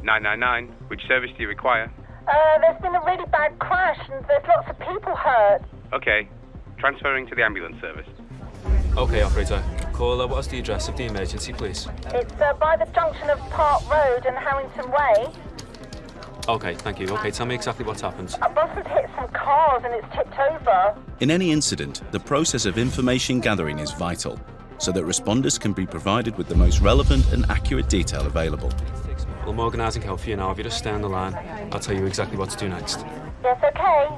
999, which service do you require? There's been a really bad crash and there's lots of people hurt. Okay, transferring to the ambulance service. Okay, operator. Caller, what's the address of the emergency, please? It's by the junction of Park Road and Harrington Way. Okay, thank you. Okay, tell me exactly what's happened. A bus has hit some cars and it's tipped over. In any incident, the process of information gathering is vital, so that responders can be provided with the most relevant and accurate detail available. Well, I'm organising help for you now. If you just stay on the line, I'll tell you exactly what to do next. Yes, okay.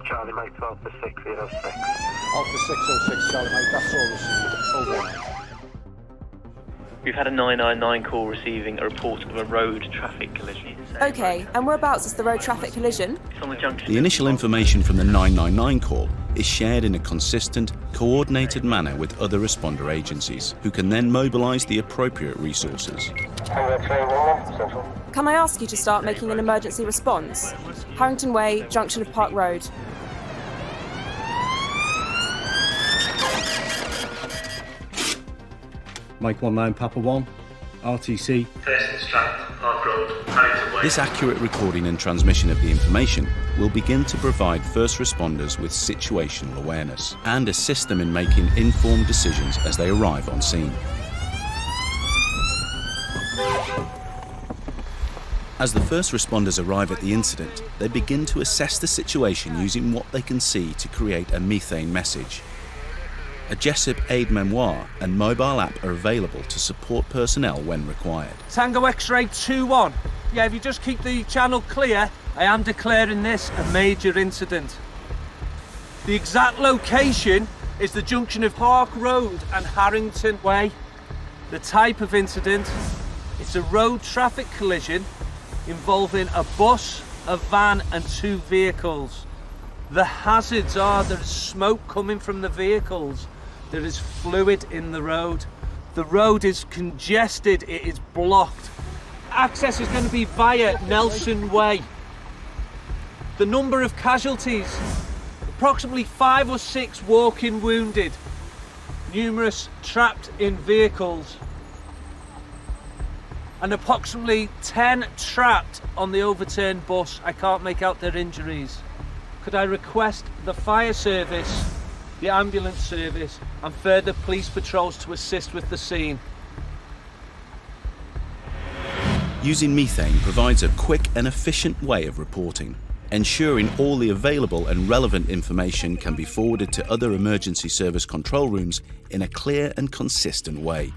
Charlie, Mike 12 for 606. Alpha 606, Charlie, mate, that's all received. Over. We've had a 999 call receiving a report of a road traffic collision. Okay, and whereabouts is the road traffic collision? It's on the junction. The initial information from the 999 call is shared in a consistent, coordinated manner with other responder agencies, who can then mobilise the appropriate resources. Can I ask you to start making an emergency response? Harrington Way, junction of Park Road. Mike 19 Papa 1, RTC. First instruct, Park Road, Harrington Way. This accurate recording and transmission of the information will begin to provide first responders with situational awareness and assist them in making informed decisions as they arrive on scene. As the first responders arrive at the incident, they begin to assess the situation using what they can see to create a methane message. A Jesip aid memoir and mobile app are available to support personnel when required. Tango X-ray 2-1. Yeah, if you just keep the channel clear, I am declaring this a major incident. The exact location is the junction of Park Road and Harrington Way. The type of incident, it's a road traffic collision involving a bus, a van and 2 vehicles. The hazards are there is smoke coming from the vehicles. There is fluid in the road. The road is congested, it is blocked. Access is going to be via Nelson Way. The number of casualties, approximately 5 or 6 walking wounded, numerous trapped in vehicles, and approximately 10 trapped on the overturned bus. I can't make out their injuries. Could I request the fire service, the ambulance service and further police patrols to assist with the scene? Using methane provides a quick and efficient way of reporting, ensuring all the available and relevant information can be forwarded to other emergency service control rooms in a clear and consistent way.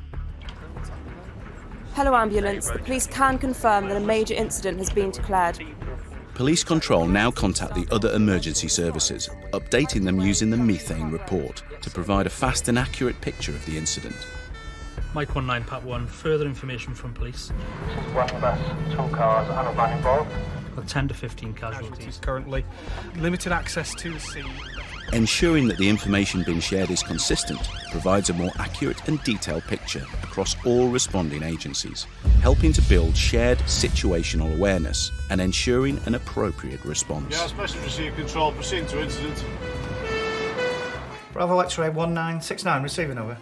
Hello ambulance, the police can confirm that a major incident has been declared. Police control now contact the other emergency services, updating them using the methane report to provide a fast and accurate picture of the incident. Mike 19 Pat 1, further information from police. This is one bus, 2 cars and a van involved. Got 10 to 15 casualties currently. Limited access to the scene. Ensuring that the information being shared is consistent provides a more accurate and detailed picture across all responding agencies, helping to build shared situational awareness and ensuring an appropriate response. Yes, message received, control, proceeding to incident. Bravo X-ray 1969, receiving over.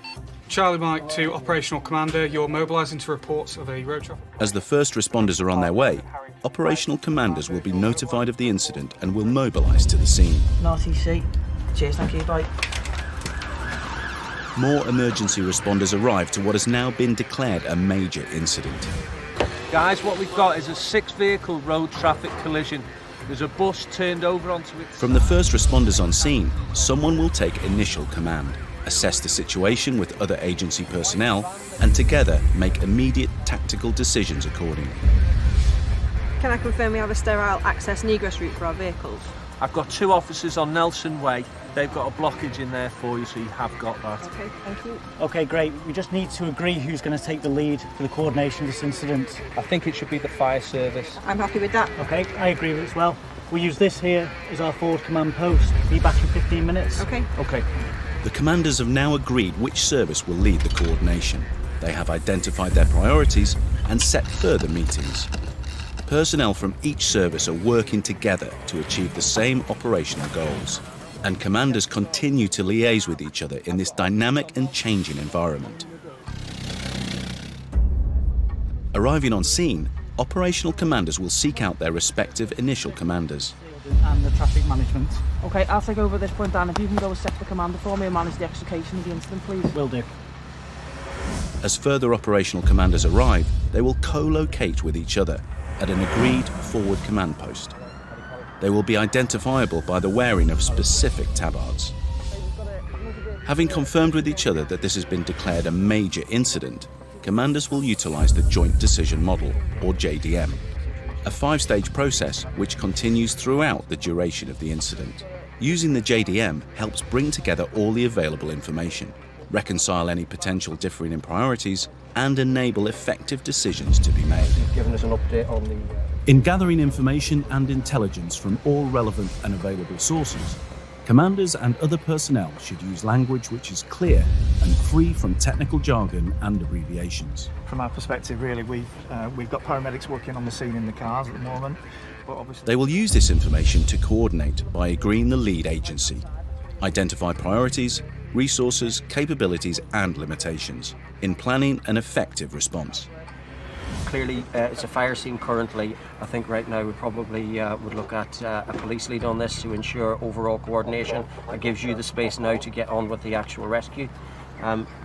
Charlie Mike to Operational Commander, you're mobilising to reports of a road traffic. As the first responders are on their way, operational commanders will be notified of the incident and will mobilise to the scene. RTC. Cheers, thank you, bye. More emergency responders arrive to what has now been declared a major incident. Guys, what we've got is a 6-vehicle road traffic collision. There's a bus turned over onto it. From the first responders on scene, someone will take initial command, assess the situation with other agency personnel, and together make immediate tactical decisions accordingly. Can I confirm we have a sterile access and egress route for our vehicles? I've got 2 officers on Nelson Way. They've got a blockage in there for you, so you have got that. Okay, thank you. Okay, great. We just need to agree who's going to take the lead for the coordination of this incident. I think it should be the fire service. I'm happy with that. Okay, I agree with it as well. We'll use this here as our forward command post. Be back in 15 minutes. Okay. Okay. The commanders have now agreed which service will lead the coordination. They have identified their priorities and set further meetings. Personnel from each service are working together to achieve the same operational goals, and commanders continue to liaise with each other in this dynamic and changing environment. Arriving on scene, operational commanders will seek out their respective initial commanders. And the traffic management. Okay, I'll take over at this point, Dan. If you can go as sector commander for me and manage the execution of the incident, please. Will do. As further operational commanders arrive, they will co-locate with each other at an agreed forward command post. They will be identifiable by the wearing of specific tabards. Having confirmed with each other that this has been declared a major incident, commanders will utilise the Joint Decision Model, or JDM, a 5-stage process which continues throughout the duration of the incident. Using the JDM helps bring together all the available information, reconcile any potential differing in priorities, and enable effective decisions to be made. Giving us an update on the... In gathering information and intelligence from all relevant and available sources, commanders and other personnel should use language which is clear and free from technical jargon and abbreviations. From our perspective, really, we've got paramedics working on the scene in the cars at the moment. But obviously... They will use this information to coordinate by agreeing the lead agency, identify priorities, resources, capabilities and limitations in planning an effective response. Clearly, it's a fire scene currently. I think right now we probably would look at a police lead on this to ensure overall coordination. That gives you the space now to get on with the actual rescue.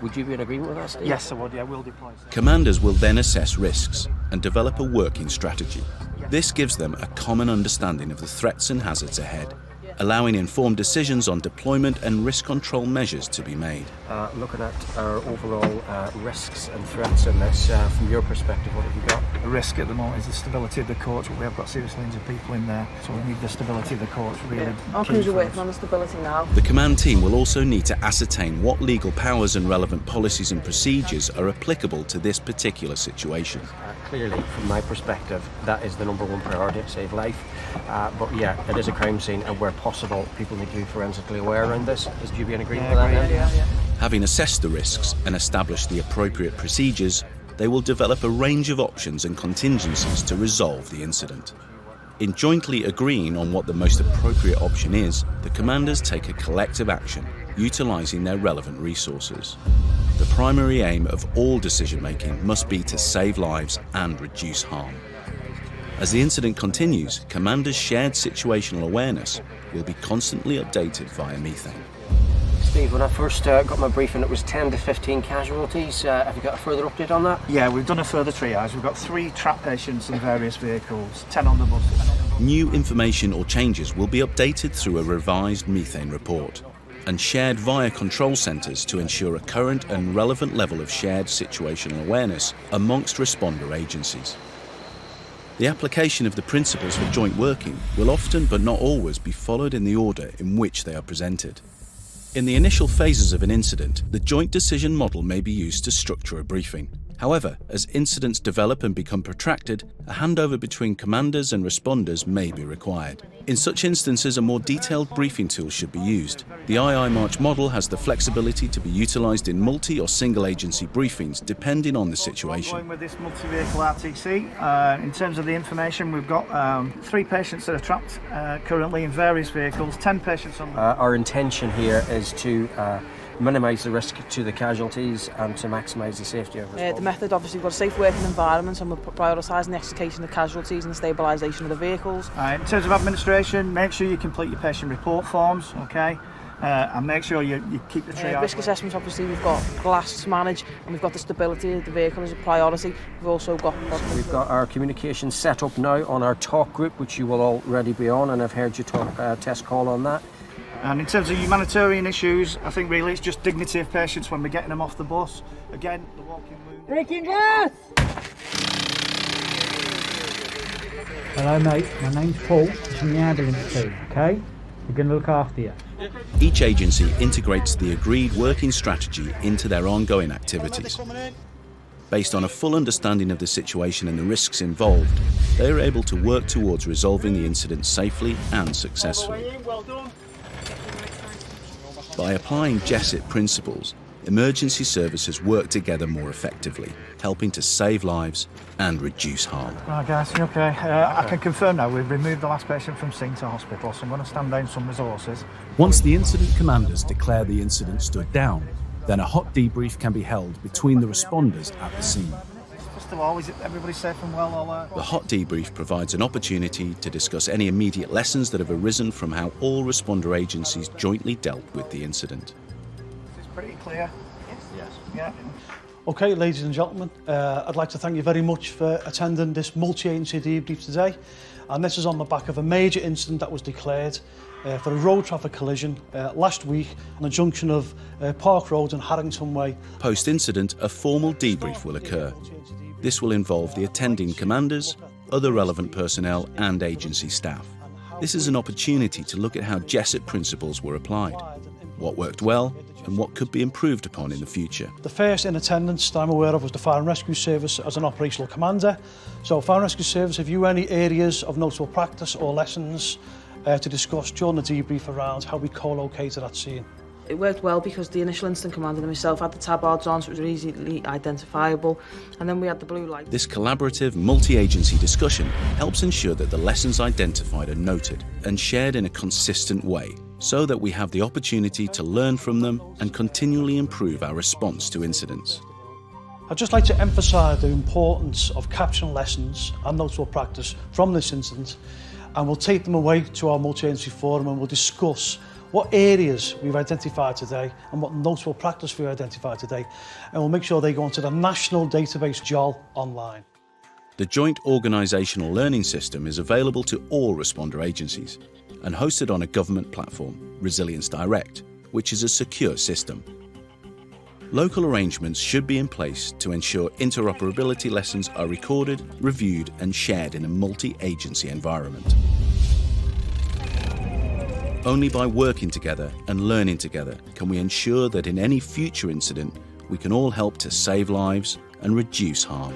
Would you be in agreement with that, Steve? Yes, I would. Yeah, we'll deploy. Commanders will then assess risks and develop a working strategy. This gives them a common understanding of the threats and hazards ahead, allowing informed decisions on deployment and risk control measures to be made. Looking at our overall risks and threats in this, from your perspective, what have you got? The risk at the moment is the stability of the coach. We have got seriously injured people in there, so we need the stability of the coach really. Our crews are working on the stability now. The command team will also need to ascertain what legal powers and relevant policies and procedures are applicable to this particular situation. Clearly, from my perspective, that is the #1 priority, to save life. But yeah, it is a crime scene, and where possible, people need to be forensically aware around this. Is you be in agreement with that? Yeah. Having assessed the risks and established the appropriate procedures, they will develop a range of options and contingencies to resolve the incident. In jointly agreeing on what the most appropriate option is, the commanders take a collective action, utilising their relevant resources. The primary aim of all decision-making must be to save lives and reduce harm. As the incident continues, commanders' shared situational awareness will be constantly updated via methane. Steve, when I first got my briefing, it was 10 to 15 casualties. Have you got a further update on that? Yeah, we've done a further triage. We've got 3 trapped patients in various vehicles, 10 on the bus. New information or changes will be updated through a revised methane report and shared via control centres to ensure a current and relevant level of shared situational awareness amongst responder agencies. The application of the principles for joint working will often but not always be followed in the order in which they are presented. In the initial phases of an incident, the joint decision model may be used to structure a briefing. However, as incidents develop and become protracted, a handover between commanders and responders may be required. In such instances, a more detailed briefing tool should be used. The II March model has the flexibility to be utilised in multi- or single-agency briefings, depending on the situation. Going with this multi-vehicle RTC, in terms of the information, we've got 3 patients that are trapped currently in various vehicles, 10 patients on... Our intention here is to minimise the risk to the casualties and to maximise the safety of us. The method, obviously, we've got a safe working environment, and we're prioritising the execution of casualties and the stabilisation of the vehicles. In terms of administration, make sure you complete your patient report forms, okay? And make sure you keep the triage. Risk assessments, obviously, we've got glass to manage, and we've got the stability of the vehicle as a priority. We've also got... We've got our communication set up now on our talk group, which you will already be on, and I've heard you talk test call on that. And in terms of humanitarian issues, I think really it's just dignity of patients when we're getting them off the bus. Again, the walking wound. Breaking glass! Hello mate, my name's Paul, I'm from the ambulance team, okay? We're going to look after you. Each agency integrates the agreed working strategy into their ongoing activities. Based on a full understanding of the situation and the risks involved, they are able to work towards resolving the incident safely and successfully. By applying Jesip principles, emergency services work together more effectively, helping to save lives and reduce harm. Right guys, you okay? I can confirm now we've removed the last patient from scene to hospital, so I'm going to stand down some resources. Once the incident commanders declare the incident stood down, then a hot debrief can be held between the responders at the scene. of all, is it everybody safe and well? The hot debrief provides an opportunity to discuss any immediate lessons that have arisen from how all responder agencies jointly dealt with the incident. It's pretty clear. Yes. Yeah. Okay, ladies and gentlemen, I'd like to thank you very much for attending this multi-agency debrief today. And this is on the back of a major incident that was declared for a road traffic collision last week on the junction of Park Road and Harrington Way. Post-incident, a formal debrief will occur. This will involve the attending commanders, other relevant personnel and agency staff. This is an opportunity to look at how Jesip principles were applied, what worked well and what could be improved upon in the future. The first in attendance that I'm aware of was the Fire and Rescue Service as an operational commander. So Fire and Rescue Service, have you any areas of notable practice or lessons to discuss during the debrief around how we co-located at scene? It worked well because the initial incident commander and myself had the tabards on, so it was easily identifiable, and then we had the blue light. This collaborative, multi-agency discussion helps ensure that the lessons identified are noted and shared in a consistent way, so that we have the opportunity to learn from them and continually improve our response to incidents. I'd just like to emphasise the importance of capturing lessons and notable practice from this incident, and we'll take them away to our multi-agency forum and we'll discuss what areas we've identified today and what notable practice we've identified today, and we'll make sure they go onto the national database JOL online. The Joint Organisational Learning System is available to all responder agencies and hosted on a government platform, Resilience Direct, which is a secure system. Local arrangements should be in place to ensure interoperability lessons are recorded, reviewed and shared in a multi-agency environment. Only by working together and learning together can we ensure that in any future incident we can all help to save lives and reduce harm.